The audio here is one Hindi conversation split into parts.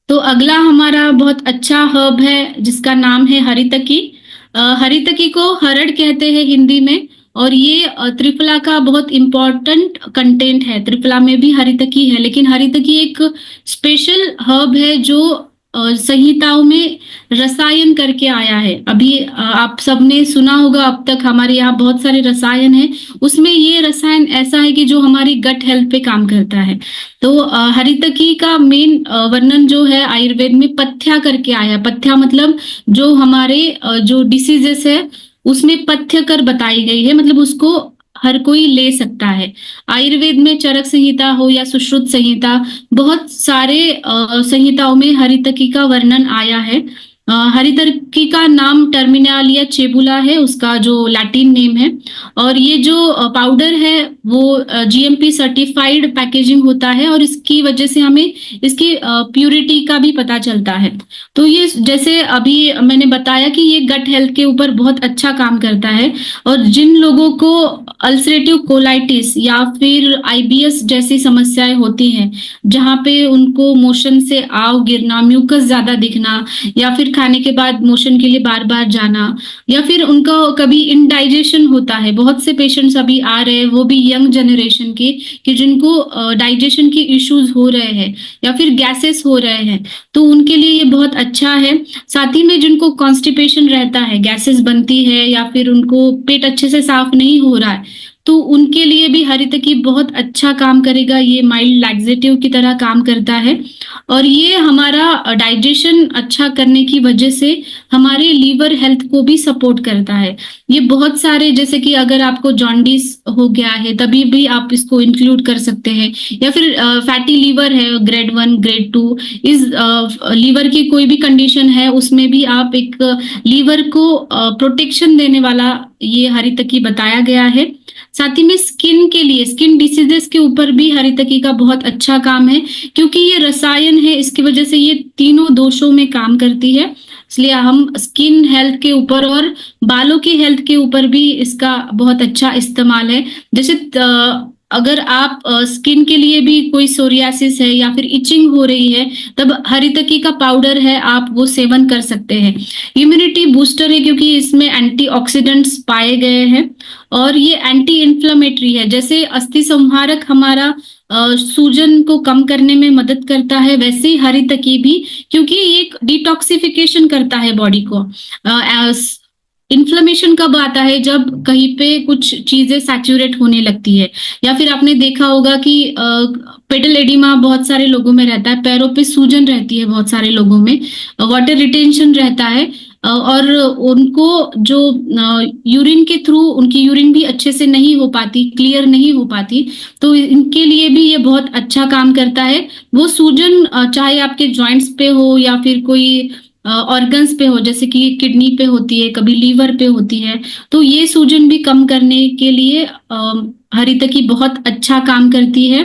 तो अगला हमारा बहुत अच्छा हर्ब है जिसका नाम है हरितकी। हरितकी को हरड़ कहते हैं हिंदी में। और ये त्रिफला का बहुत इम्पोर्टेंट कंटेंट है। त्रिफला में भी हरितकी है, लेकिन हरितकी एक स्पेशल हर्ब है जो संहिताओं में रसायन करके आया है। अभी आप सबने सुना होगा, अब तक हमारे यहाँ बहुत सारे रसायन हैं, उसमें ये रसायन ऐसा है कि जो हमारी गट हेल्थ पे काम करता है। तो हरितकी का मेन वर्णन जो है आयुर्वेद में पथ्या करके आया। पथ्या मतलब जो हमारे जो डिसीजेस है उसमें पथ्य कर बताई गई है, मतलब उसको हर कोई ले सकता है। आयुर्वेद में चरक संहिता हो या सुश्रुत संहिता, बहुत सारे संहिताओं में हरितकी का वर्णन आया है। हरितकी का नाम टर्मिनालिया चेबुला है, उसका जो लैटिन नेम है। और ये जो पाउडर है वो जीएमपी सर्टिफाइड पैकेजिंग होता है, और इसकी वजह से हमें इसकी प्यूरिटी का भी पता चलता है। तो ये जैसे अभी मैंने बताया कि ये गट हेल्थ के ऊपर बहुत अच्छा काम करता है। और जिन लोगों को अल्सरेटिव कोलाइटिस या फिर आईबीएस जैसी समस्याएं होती हैं, जहाँ पे उनको मोशन से आव गिरना, म्यूकस ज्यादा दिखना, या फिर खाने के बाद मोशन के लिए बार बार जाना, या फिर उनका कभी इनडाइजेशन होता है। बहुत से पेशेंट्स अभी आ रहे हैं, वो भी यंग जनरेशन के, कि जिनको डाइजेशन की इश्यूज हो रहे हैं या फिर गैसेस हो रहे हैं, तो उनके लिए ये बहुत अच्छा है। साथ ही में जिनको कॉन्स्टिपेशन रहता है, गैसेस बनती है या फिर उनको पेट अच्छे से साफ नहीं हो रहा है, तो उनके लिए भी हरितकी बहुत अच्छा काम करेगा। ये माइल्ड लैक्सेटिव की तरह काम करता है, और ये हमारा डाइजेशन अच्छा करने की वजह से हमारे लीवर हेल्थ को भी सपोर्ट करता है। ये बहुत सारे, जैसे कि अगर आपको जॉन्डिस हो गया है तभी भी आप इसको इंक्लूड कर सकते हैं, या फिर फैटी लीवर है ग्रेड 1 ग्रेड 2, इस लीवर की कोई भी कंडीशन है उसमें भी आप एक लीवर को प्रोटेक्शन देने वाला ये हरितकी बताया गया है। साथ ही में स्किन के लिए, स्किन डिसीजेस के ऊपर भी हरितकी का बहुत अच्छा काम है, क्योंकि ये रसायन है, इसकी वजह से ये तीनों दोषों में काम करती है। इसलिए हम स्किन हेल्थ के ऊपर और बालों की हेल्थ के ऊपर भी इसका बहुत अच्छा इस्तेमाल है। जैसे अगर आप स्किन के लिए भी कोई सोरियासिस है या फिर इचिंग हो रही है, तब हरितकी का पाउडर है, आप वो सेवन कर सकते हैं। इम्यूनिटी बूस्टर है क्योंकि इसमें एंटीऑक्सीडेंट्स पाए गए हैं, और ये एंटी इन्फ्लेमेटरी है। जैसे अस्थि संहारक हमारा सूजन को कम करने में मदद करता है, वैसे ही हरितकी भी, क्योंकि ये एक डिटॉक्सिफिकेशन करता है बॉडी को। इन्फ्लेमेशन कब आता है? जब कहीं पे कुछ चीजें सैचुरेट होने लगती है, या फिर आपने देखा होगा कि पेडल एडिमा बहुत सारे लोगों में रहता है, पैरों पे सूजन रहती है बहुत सारे लोगों में, वाटर रिटेंशन रहता है, और उनको जो यूरिन के थ्रू उनकी यूरिन भी अच्छे से नहीं हो पाती, क्लियर नहीं हो पाती, तो इनके लिए भी ये बहुत अच्छा काम करता है। वो सूजन चाहे आपके जॉइंट्स पे हो या फिर कोई ऑर्गन्स पे हो, जैसे कि किडनी पे होती है, कभी लीवर पे होती है, तो ये सूजन भी कम करने के लिए हरितकी बहुत अच्छा काम करती है।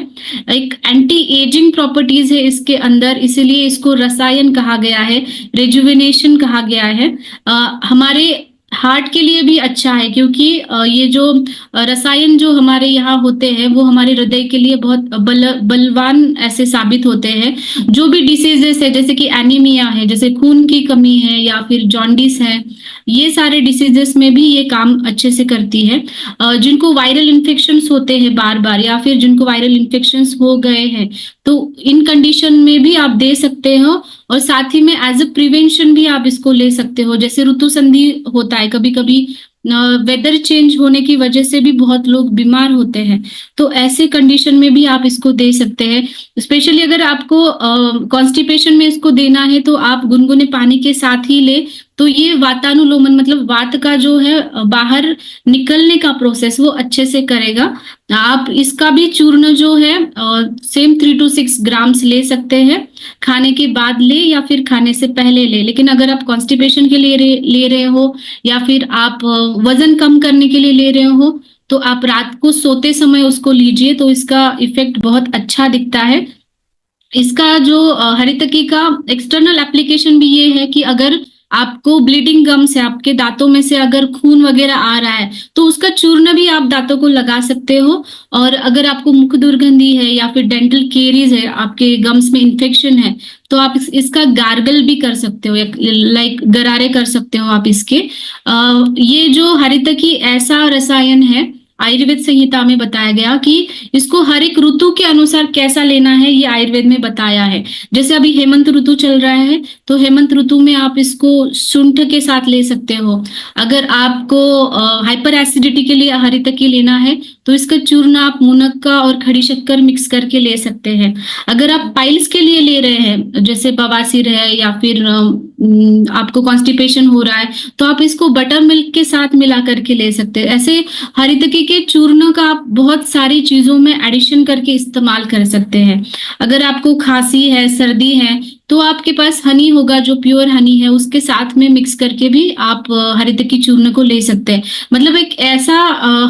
एक एंटी एजिंग प्रॉपर्टीज है इसके अंदर, इसीलिए इसको रसायन कहा गया है, रेजुविनेशन कहा गया है। हमारे हार्ट के लिए भी अच्छा है, क्योंकि ये जो रसायन जो हमारे यहाँ होते हैं वो हमारे हृदय के लिए बहुत बलवान ऐसे साबित होते हैं। जो भी डिसीजेस है, जैसे कि एनीमिया है, जैसे खून की कमी है, या फिर जॉन्डिस है, ये सारे डिसीजेस में भी ये काम अच्छे से करती है। जिनको वायरल इन्फेक्शंस होते हैं बार बार, या फिर जिनको वायरल इन्फेक्शंस हो गए हैं, तो इन कंडीशन में भी आप दे सकते हो। और साथ ही में एज अ प्रिवेंशन भी आप इसको ले सकते हो। जैसे ऋतु संधि होता है, कभी कभी वेदर चेंज होने की वजह से भी बहुत लोग बीमार होते हैं, तो ऐसे कंडीशन में भी आप इसको दे सकते हैं। स्पेशली अगर आपको कॉन्स्टिपेशन में इसको देना है, तो आप गुनगुने पानी के साथ ही ले, तो ये वातानुलोमन, मतलब वात का जो है बाहर निकलने का प्रोसेस, वो अच्छे से करेगा। आप इसका भी चूर्ण जो है सेम 3 to 6 ग्राम्स ले सकते हैं, खाने के बाद ले या फिर खाने से पहले ले। लेकिन अगर आप कॉन्स्टिपेशन के लिए ले रहे हो, या फिर आप वजन कम करने के लिए ले रहे हो, तो आप रात को सोते समय उसको लीजिए, तो इसका इफेक्ट बहुत अच्छा दिखता है। इसका जो हरितकी का एक्सटर्नल एप्लीकेशन भी ये है कि अगर आपको ब्लीडिंग गम्स है, आपके दांतों में से अगर खून वगैरह आ रहा है, तो उसका चूर्ण भी आप दांतों को लगा सकते हो। और अगर आपको मुख दुर्गंधी है या फिर डेंटल केरीज है, आपके गम्स में इन्फेक्शन है, तो आप इसका गार्गल भी कर सकते हो, लाइक गरारे कर सकते हो आप इसके। ये जो हरितकी ऐसा रसायन है, आयुर्वेद संहिता में बताया गया कि इसको हर एक ऋतु के अनुसार कैसा लेना है, ये आयुर्वेद में बताया है। जैसे अभी हेमंत ऋतु चल रहा है, तो हेमंत ऋतु में आप इसको शुंठ के साथ ले सकते हो। अगर आपको हाइपर एसिडिटी के लिए हरितकी लेना है, तो इसका चूर्ण आप मुनक्का और खड़ी शक्कर मिक्स करके ले सकते हैं। अगर आप पाइल्स के लिए ले रहे हैं, जैसे बवासीर है या फिर आपको कॉन्स्टिपेशन हो रहा है, तो आप इसको बटर मिल्क के साथ मिला करके ले सकते हैं। ऐसे हरितकी के चूर्ण का आप बहुत सारी चीजों में एडिशन करके इस्तेमाल कर सकते हैं। अगर आपको खांसी है, सर्दी है, तो आपके पास हनी होगा, जो प्योर हनी है, उसके साथ में मिक्स करके भी आप हरितकी चूर्ण को ले सकते हैं। मतलब एक ऐसा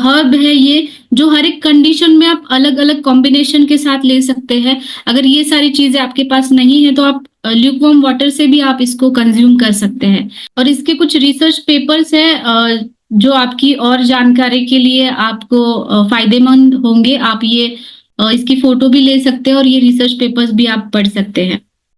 हर्ब है ये, जो हर एक कंडीशन में आप अलग अलग कॉम्बिनेशन के साथ ले सकते हैं। अगर ये सारी चीजें आपके पास नहीं है, तो आप ल्यूकवार्म वाटर से भी आप इसको कंज्यूम कर सकते हैं। और इसके कुछ रिसर्च पेपर्स है जो आपकी और जानकारी के लिए आपको फायदेमंद होंगे। आप ये इसकी फोटो भी ले सकते हैं और ये रिसर्च पेपर्स भी आप पढ़ सकते हैं।